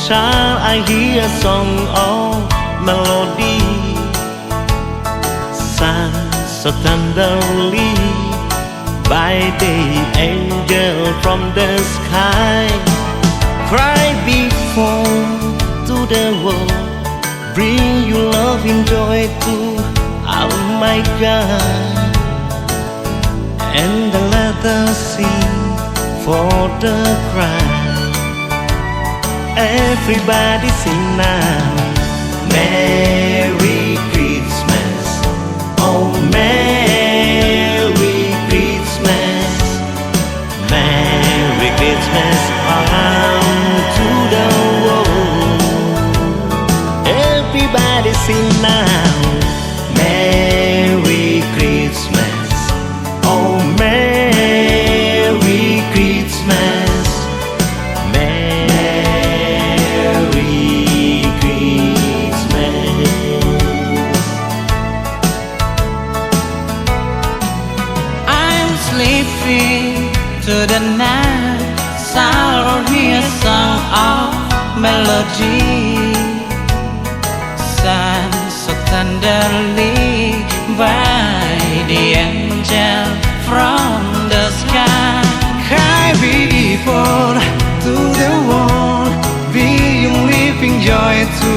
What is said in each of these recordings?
shall I hear a song of melody sung so tenderly by the angel from the sky. Cry before to the world, bring you love and joy to our my God, and let us sing for the cry. Everybody sing now. Merry Christmas, oh Merry Christmas, Merry Christmas unto the world. Everybody sing now. Merry Christmas, oh Merry Christmas, Merry Christmas. I'm sleeping to the night, sound hear song of melody, sung so tenderly by the angel from the sky. Cry before to the world, being living joy to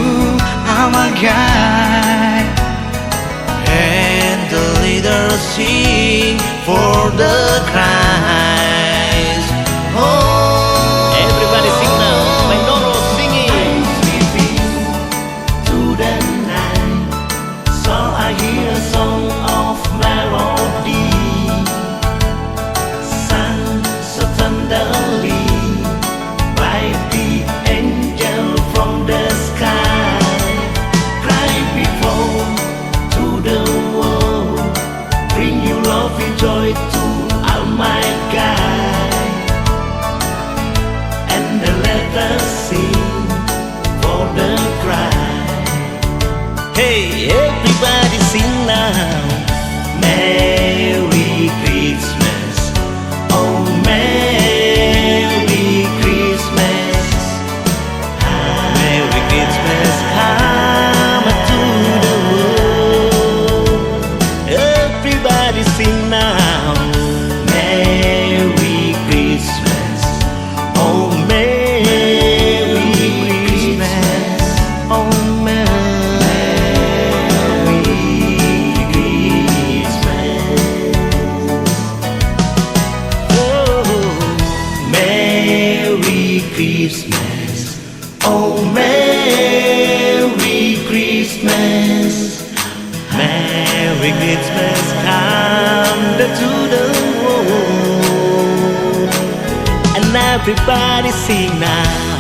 our God, and the leaders sing for the Christ. Oh, Everybody sing now. Mindoro singing. sleeping To the night, so I hear a song of melody sung so tenderly by the angel from the sky. Cry before to the world, bring you love and joy to our my God, and let us sing for the cry. Hey, everybody sing now. Merry Christmas, oh Merry Christmas, Merry Christmas come to the world. Everybody sing now. Merry Christmas, oh Merry Christmas, oh Merry Christmas. Oh, Merry Christmas, oh Merry Christmas, Merry Christmas come to the world, and everybody sing now.